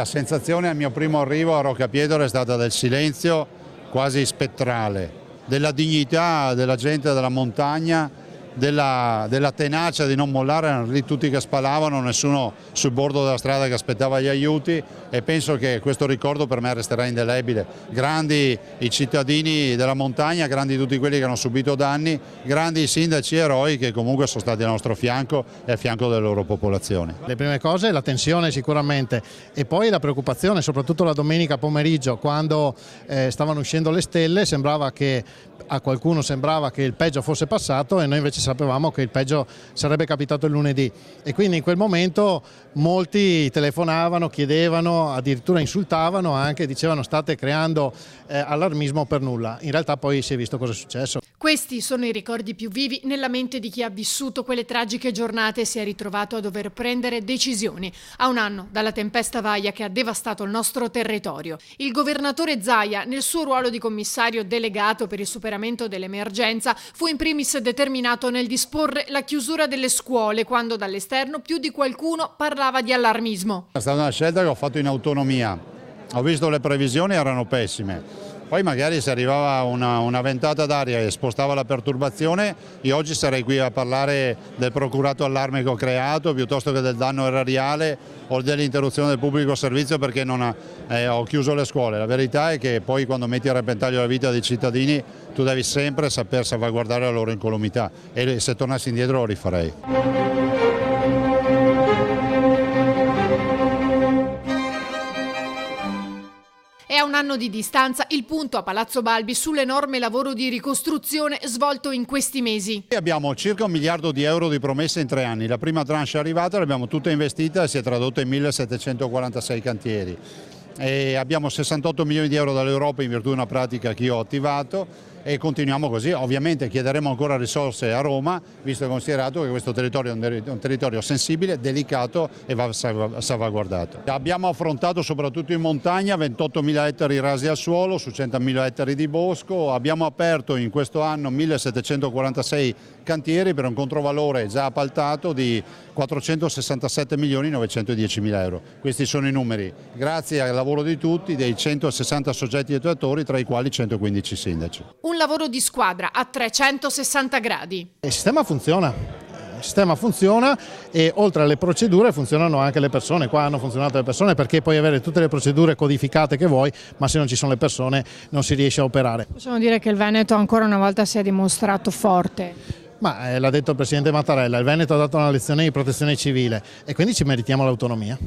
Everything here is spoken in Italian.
la sensazione al mio primo arrivo a Roccapiedra è stata del silenzio quasi spettrale, della dignità della gente della montagna, della tenacia di non mollare. Erano lì tutti che spalavano, nessuno sul bordo della strada che aspettava gli aiuti, e penso che questo ricordo per me resterà indelebile. Grandi i cittadini della montagna, grandi tutti quelli che hanno subito danni, grandi i sindaci eroi che comunque sono stati al nostro fianco e a fianco delle loro popolazioni. Le prime cose, la tensione sicuramente, e poi la preoccupazione, soprattutto la domenica pomeriggio quando stavano uscendo le stelle. Sembrava che a qualcuno sembrava che il peggio fosse passato e noi invece sapevamo che il peggio sarebbe capitato il lunedì, e quindi in quel momento molti telefonavano, chiedevano, addirittura insultavano, anche dicevano state creando allarmismo per nulla. In realtà poi si è visto cosa è successo. Questi sono i ricordi più vivi nella mente di chi ha vissuto quelle tragiche giornate e si è ritrovato a dover prendere decisioni a un anno dalla tempesta Vaia che ha devastato il nostro territorio. Il governatore Zaia, nel suo ruolo di commissario delegato per il superamento dell'emergenza, fu in primis determinato nel disporre la chiusura delle scuole quando dall'esterno più di qualcuno parlava di allarmismo. È stata una scelta che ho fatto in autonomia. Ho visto le previsioni, erano pessime. Poi magari se arrivava una ventata d'aria e spostava la perturbazione, io oggi sarei qui a parlare del procurato allarme che ho creato piuttosto che del danno erariale o dell'interruzione del pubblico servizio perché ho chiuso le scuole. La verità è che poi quando metti a repentaglio la vita dei cittadini tu devi sempre saper salvaguardare la loro incolumità, e se tornassi indietro lo rifarei. È a un anno di distanza il punto a Palazzo Balbi sull'enorme lavoro di ricostruzione svolto in questi mesi. Abbiamo circa 1 miliardo di euro di promesse in 3 anni. La prima tranche è arrivata, l'abbiamo tutta investita e si è tradotta in 1746 cantieri. E abbiamo 68 milioni di euro dall'Europa in virtù di una pratica che io ho attivato, e continuiamo così. Ovviamente chiederemo ancora risorse a Roma, visto e considerato che questo territorio è un territorio sensibile, delicato e va salvaguardato. Abbiamo affrontato soprattutto in montagna 28.000 ettari rasi al suolo su 100.000 ettari di bosco. Abbiamo aperto in questo anno 1746 cantieri per un controvalore già appaltato di 467.910.000 euro. Questi sono i numeri, grazie al lavoro di tutti, dei 160 soggetti attuatori, tra i quali 115 sindaci. Un lavoro di squadra a 360 gradi. Il sistema funziona. Il sistema funziona e oltre alle procedure funzionano anche le persone. Qua hanno funzionato le persone, perché puoi avere tutte le procedure codificate che vuoi, ma se non ci sono le persone non si riesce a operare. Possiamo dire che il Veneto ancora una volta si è dimostrato forte. Ma l'ha detto il Presidente Mattarella, il Veneto ha dato una lezione di protezione civile e quindi ci meritiamo l'autonomia.